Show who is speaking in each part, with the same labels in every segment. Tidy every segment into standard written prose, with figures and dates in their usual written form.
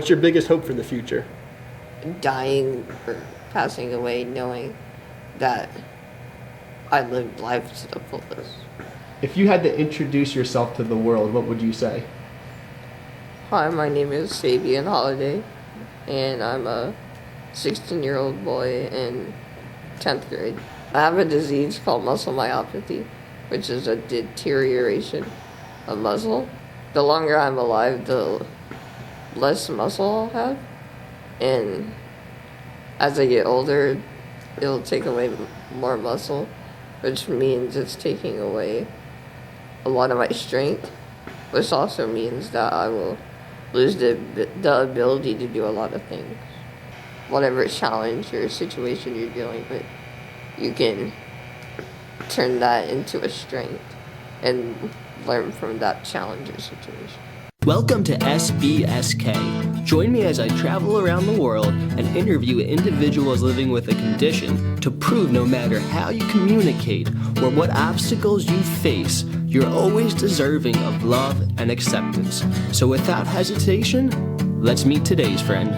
Speaker 1: What's your biggest hope for the future?
Speaker 2: Dying or passing away knowing that I lived life to the fullest.
Speaker 1: If you had to introduce yourself to the world, what would you say?
Speaker 2: Hi, my name is Sebian Holiday, and I'm a 16-year-old boy in 10th grade. I have a disease called muscle myopathy, which is a deterioration of muscle. The longer I'm alive, the less muscle I'll have. And as I get older, it'll take away more muscle, which means it's taking away a lot of my strength, which also means that I will lose the ability to do a lot of things. Whatever challenge or situation you're dealing with, you can turn that into a strength and learn from that challenge or situation.
Speaker 3: Welcome to SBSK. Join me as I travel around the world and interview individuals living with a condition to prove no matter how you communicate or what obstacles you face, you're always deserving of love and acceptance. So without hesitation, let's meet today's friend.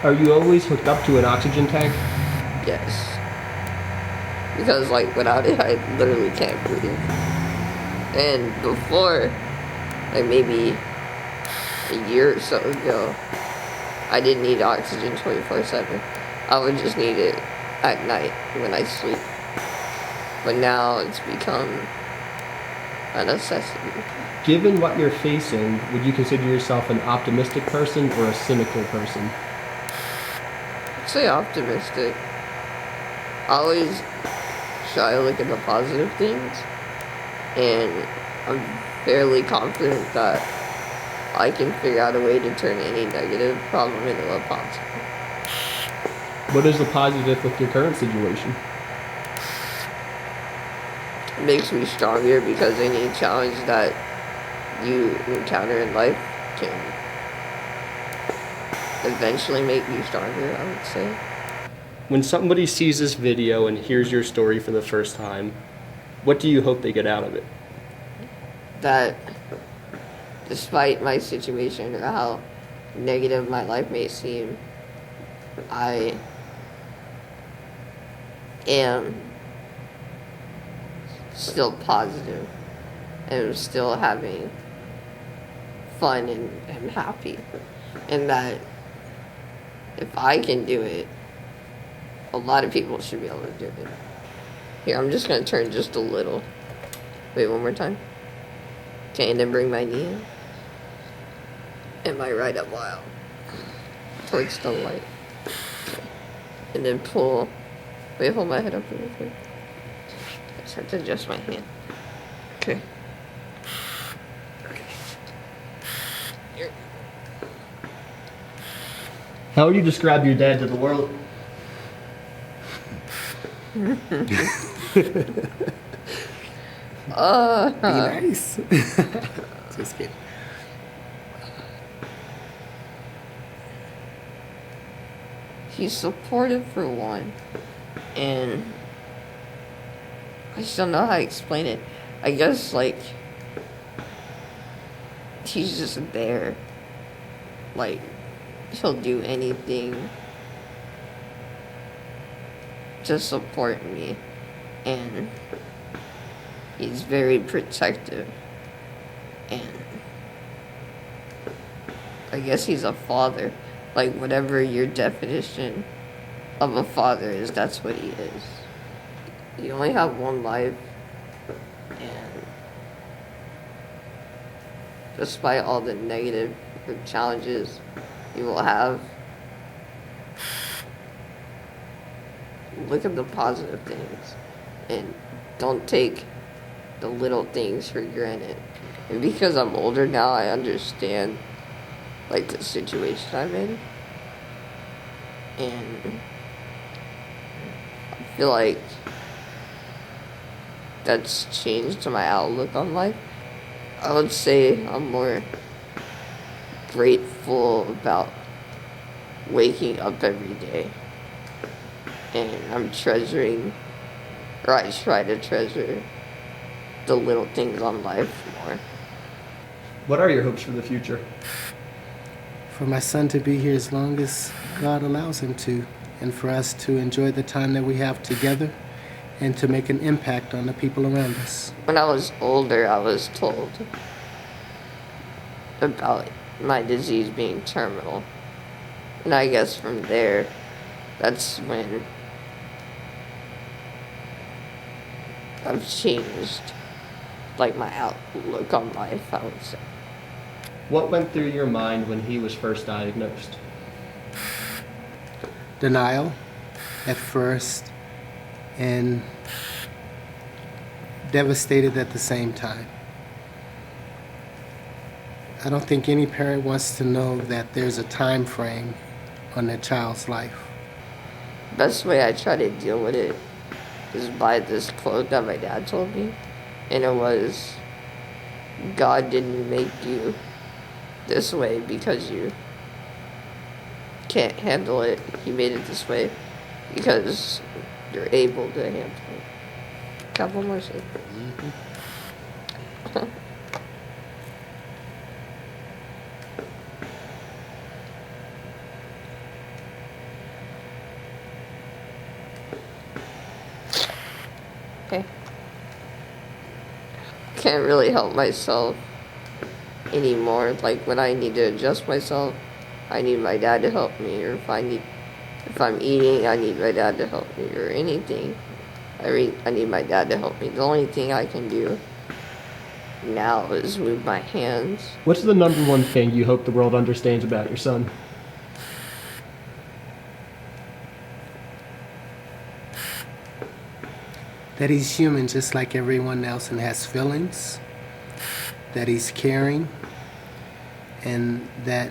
Speaker 1: Are you always hooked up to an oxygen tank?
Speaker 2: Yes. Because, without it, I literally can't breathe. And before, maybe a year or so ago, I didn't need oxygen 24/7. I would just need it at night when I sleep. But now it's become a necessity.
Speaker 1: Given what you're facing, would you consider yourself an optimistic person or a cynical person?
Speaker 2: I'd say optimistic. I always try to look at the positive things, and I'm fairly confident that I can figure out a way to turn any negative problem into a positive.
Speaker 1: What is the positive with your current situation?
Speaker 2: It makes me stronger because any challenge that you encounter in life can eventually make you stronger, I would say.
Speaker 1: When somebody sees this video and hears your story for the first time, what do you hope they get out of it?
Speaker 2: That despite my situation or how negative my life may seem, I am still positive and still having fun and happy. And that if I can do it, a lot of people should be able to do it. Here, I'm just going to turn just a little. Wait, one more time. Okay, and then bring my knee in. And my right elbow out towards the light. Okay. And then pull. Wait, hold my head up really quick. I just have to adjust my hand. Okay. Here.
Speaker 1: How would you describe your dad to the world?
Speaker 4: Be nice. Just kidding.
Speaker 2: He's supportive for one, and I just don't know how to explain it. I guess he's just there. He'll do anything to support me, and he's very protective, and I guess he's a father. Whatever your definition of a father is, that's what he is. You only have one life, and despite all the negative challenges you will have, look at the positive things and don't take the little things for granted. And because I'm older now, I understand the situation I'm in, and I feel like that's changed my outlook on life. I would say I'm more grateful about waking up every day, and I'm treasuring, or I try to treasure, the little things on life more.
Speaker 1: What are your hopes for the future?
Speaker 4: For my son to be here as long as God allows him to, and for us to enjoy the time that we have together and to make an impact on the people around us.
Speaker 2: When I was older, I was told about my disease being terminal. And I guess from there, that's when I've changed, like, my outlook on life, I would say.
Speaker 1: What went through your mind when he was first diagnosed?
Speaker 4: Denial at first and devastated at the same time. I don't think any parent wants to know that there's a time frame on their child's life.
Speaker 2: Best way I try to deal with it is by this quote that my dad told me, and it was, God didn't make you this way because you can't handle it. He made it this way because you're able to handle it. Couple more seconds. Okay. Can't really help myself anymore. Like, when I need to adjust myself, I need my dad to help me, or if I'm eating, I need my dad to help me, or anything. I need my dad to help me. The only thing I can do now is move my hands.
Speaker 1: What's the number one thing you hope the world understands about your son?
Speaker 4: That he's human just like everyone else and has feelings, that he's caring, and that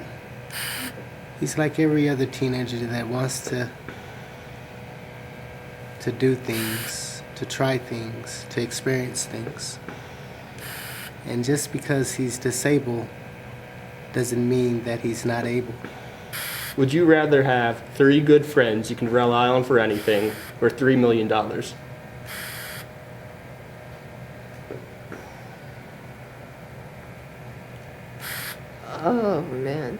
Speaker 4: he's like every other teenager that wants to do things, to try things, to experience things. And just because he's disabled doesn't mean that he's not able.
Speaker 1: Would you rather have 3 good friends you can rely on for anything, or $3 million?
Speaker 2: Oh, man.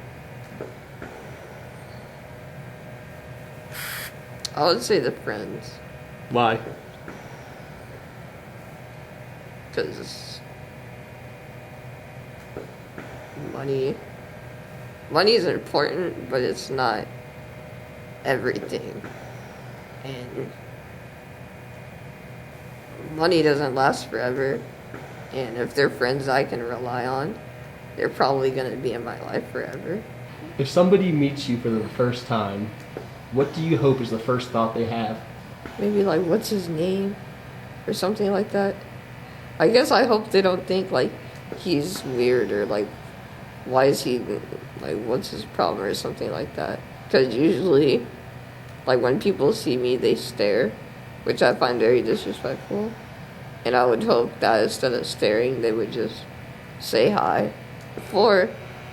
Speaker 2: I would say the friends.
Speaker 1: Why?
Speaker 2: Because money is important, but it's not everything. And money doesn't last forever. And if they're friends I can rely on, they're probably going to be in my life forever.
Speaker 1: If somebody meets you for the first time, what do you hope is the first thought they have?
Speaker 2: Maybe like, what's his name? Or something like that. I guess I hope they don't think like he's weird, or like, why is he, like, what's his problem, or something like that. Because usually, like, when people see me, they stare, which I find very disrespectful. And I would hope that instead of staring, they would just say hi. Before,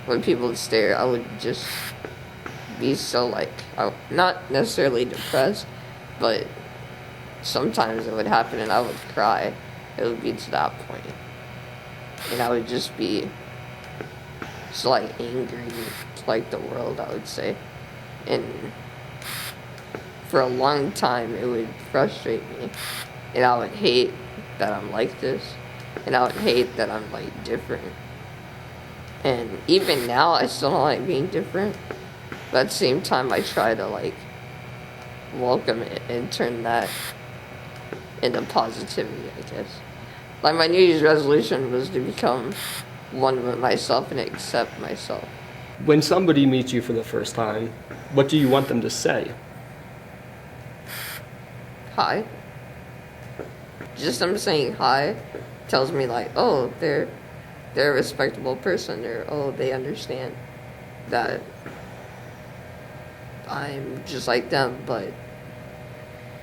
Speaker 2: when people would stare, I would just be so, like, not necessarily depressed, but sometimes it would happen and I would cry. It would be to that point. And I would just be so, like, angry, like the world, I would say. And for a long time, it would frustrate me. And I would hate that I'm like this. And I would hate that I'm, like, different. And even now, I still don't like being different. But at the same time, I try to, like, welcome it and turn that into positivity, I guess. Like, my New Year's resolution was to become one with myself and accept myself.
Speaker 1: When somebody meets you for the first time, what do you want them to say?
Speaker 2: Hi. Just them saying hi tells me, like, oh, they're a respectable person, or oh, they understand that I'm just like them, but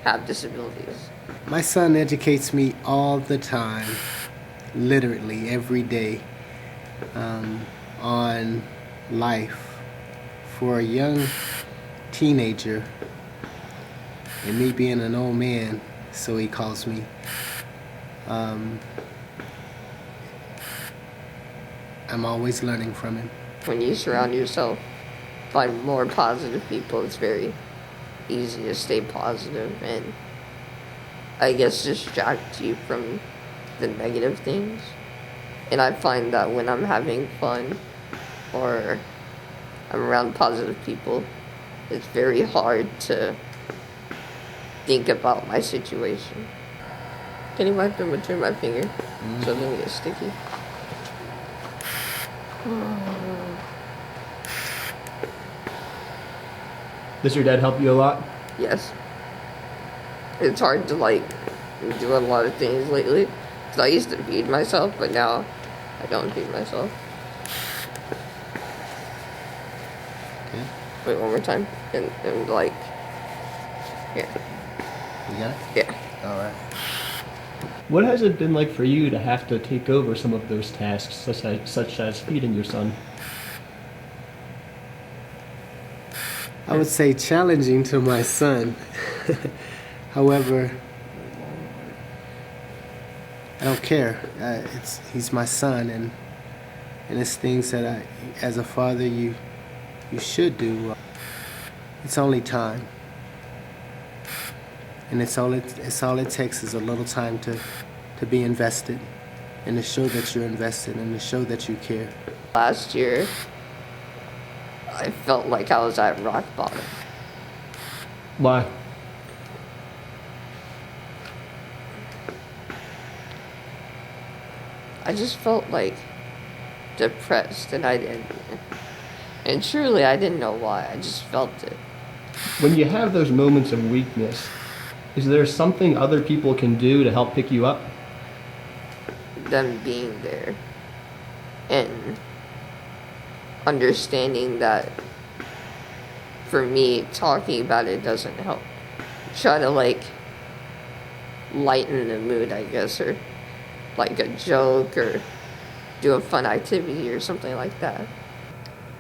Speaker 2: have disabilities.
Speaker 4: My son educates me all the time, literally every day, on life. For a young teenager, and me being an old man, so he calls me, I'm always learning from him.
Speaker 2: When you surround yourself find more positive people, it's very easy to stay positive and I guess distract you from the negative things. And I find that when I'm having fun or I'm around positive people, it's very hard to think about my situation. Can you wipe in between my finger so it doesn't get sticky?
Speaker 1: Does your dad help you a lot?
Speaker 2: Yes. It's hard to do a lot of things lately. Because I used to feed myself, but now I don't feed myself.
Speaker 4: Okay.
Speaker 2: Wait, one more time. And here.
Speaker 4: You got it?
Speaker 2: Yeah.
Speaker 4: All right.
Speaker 1: What has it been like for you to have to take over some of those tasks, such as feeding your son?
Speaker 4: I would say challenging to my son. However, I don't care. He's my son, and it's things that as a father, you should do. It's only time, and it's all it takes is a little time to be invested, and to show that you're invested, and to show that you care.
Speaker 2: Last year, I felt like I was at rock bottom.
Speaker 1: Why?
Speaker 2: I just felt depressed, and truly I didn't know why. I just felt it.
Speaker 1: When you have those moments of weakness, is there something other people can do to help pick you up?
Speaker 2: Them being there and understanding that for me, talking about it doesn't help. Try to lighten the mood, I guess, or a joke or do a fun activity or something like that.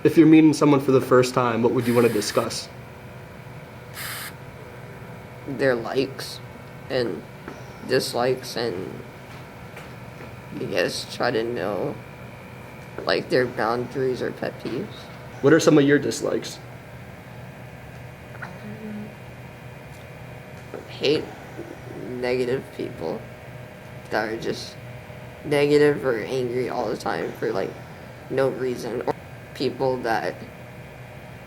Speaker 1: If you're meeting someone for the first time, what would you want to discuss?
Speaker 2: Their likes and dislikes, and I guess try to know their boundaries or pet peeves.
Speaker 1: What are some of your dislikes?
Speaker 2: Hate negative people that are just negative or angry all the time for no reason, or people that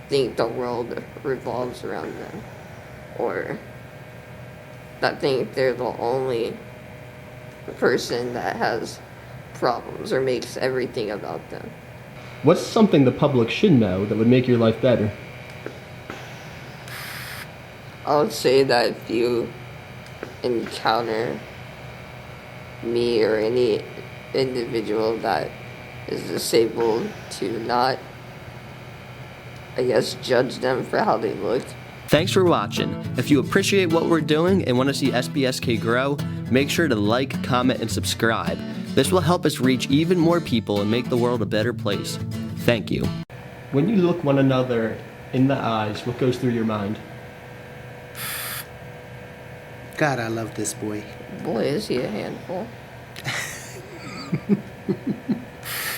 Speaker 2: think the world revolves around them, or that think they're the only person that has problems or makes everything about them.
Speaker 1: What's something the public should know that would make your life better?
Speaker 2: I would say that if you encounter me or any individual that is disabled, to not, I guess, judge them for how they look.
Speaker 3: Thanks for watching. If you appreciate what we're doing and want to see SBSK grow, make sure to like, comment, and subscribe. This will help us reach even more people and make the world a better place. Thank you.
Speaker 1: When you look one another in the eyes, what goes through your mind?
Speaker 4: God, I love this boy.
Speaker 2: Boy, is he a handful.